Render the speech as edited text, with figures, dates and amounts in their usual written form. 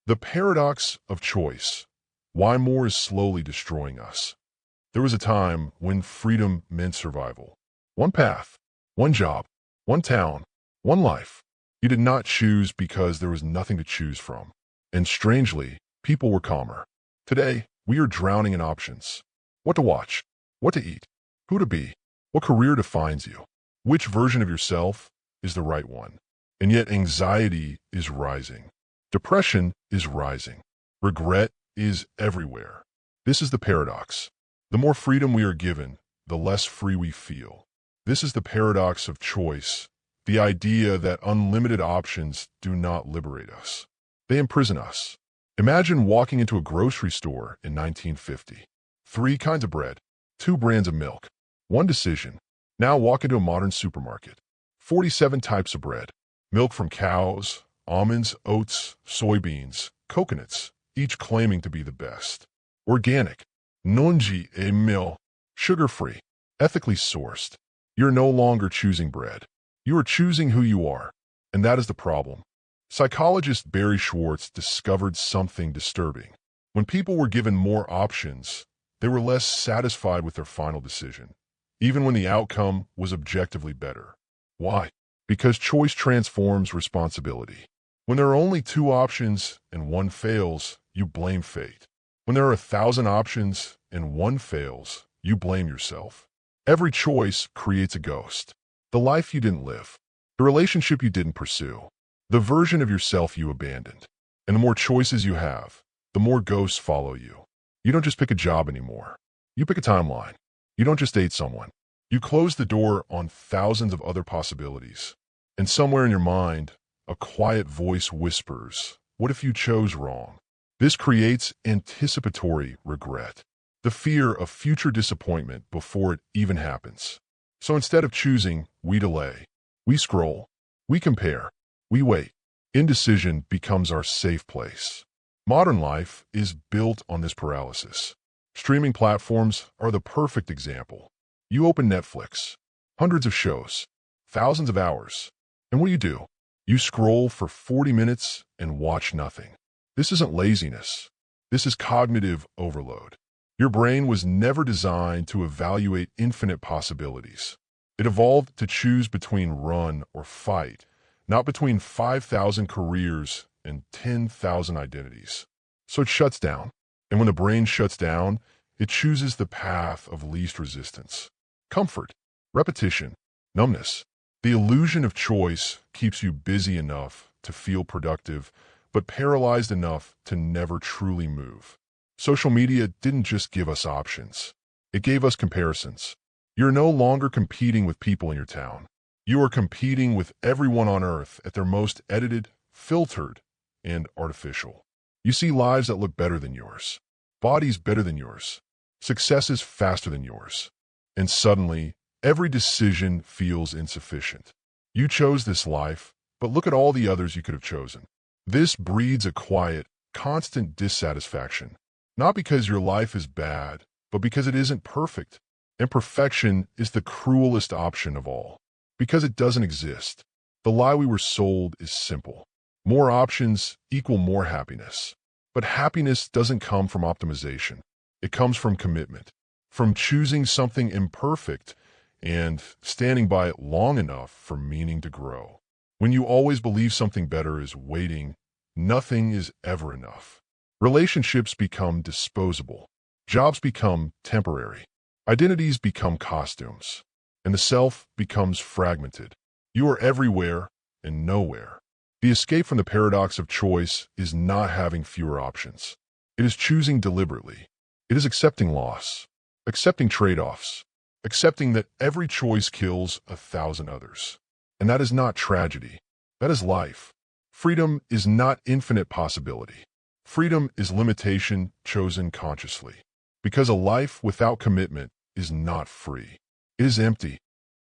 The paradox of choice. Why more is slowly destroying us. There was a time when freedom meant survival. One path, one job, one town, one life. You did not choose because there was nothing to choose from. And strangely, people were calmer. Today, we are drowning in options. What to watch, what to eat, who to be, what career defines you, which version of yourself is the right one. And yet anxiety is rising. Depression is rising. Regret is everywhere. This is the paradox. The more freedom we are given, the less free we feel. This is the paradox of choice, the idea that unlimited options do not liberate us. They imprison us. Imagine walking into a grocery store in 1950. 3 kinds of bread, 2 brands of milk, one decision. Now walk into a modern supermarket. 47 types of bread, milk from cows, almonds, oats, soybeans, coconuts, each claiming to be the best. Organic, nonji e mil, sugar-free, ethically sourced. You're no longer choosing bread. You are choosing who you are, and that is the problem. Psychologist Barry Schwartz discovered something disturbing. When people were given more options, they were less satisfied with their final decision, even when the outcome was objectively better. Why? Because choice transforms responsibility. When there are only 2 options and one fails, you blame fate. When there are 1,000 options and one fails, you blame yourself. Every choice creates a ghost. The life you didn't live, the relationship you didn't pursue, the version of yourself you abandoned. And the more choices you have, the more ghosts follow you. You don't just pick a job anymore. You pick a timeline. You don't just date someone. You close the door on thousands of other possibilities. And somewhere in your mind, a quiet voice whispers, what if you chose wrong? This creates anticipatory regret, the fear of future disappointment before it even happens. So instead of choosing, we delay. We scroll. We compare. We wait. Indecision becomes our safe place. Modern life is built on this paralysis. Streaming platforms are the perfect example. You open Netflix, hundreds of shows, thousands of hours, and what do? You scroll for 40 minutes and watch nothing. This isn't laziness. This is cognitive overload. Your brain was never designed to evaluate infinite possibilities. It evolved to choose between run or fight, not between 5,000 careers and 10,000 identities. So it shuts down. And when the brain shuts down, it chooses the path of least resistance. Comfort, repetition, numbness. The illusion of choice keeps you busy enough to feel productive, but paralyzed enough to never truly move. Social media didn't just give us options. It gave us comparisons. You're no longer competing with people in your town. You are competing with everyone on Earth at their most edited, filtered, and artificial. You see lives that look better than yours, bodies better than yours, successes faster than yours. And suddenly, every decision feels insufficient. You chose this life, but look at all the others you could have chosen. This breeds a quiet, constant dissatisfaction. Not because your life is bad, but because it isn't perfect. And perfection is the cruelest option of all. Because it doesn't exist. The lie we were sold is simple. More options equal more happiness. But happiness doesn't come from optimization. It comes from commitment. From choosing something imperfect and standing by it long enough for meaning to grow. When you always believe something better is waiting, nothing is ever enough. Relationships become disposable. Jobs become temporary. Identities become costumes. And the self becomes fragmented. You are everywhere and nowhere. The escape from the paradox of choice is not having fewer options. It is choosing deliberately. It is accepting loss, accepting trade-offs, accepting that every choice kills 1,000 others. And that is not tragedy. That is life. Freedom is not infinite possibility. Freedom is limitation chosen consciously. Because a life without commitment is not free. It is empty.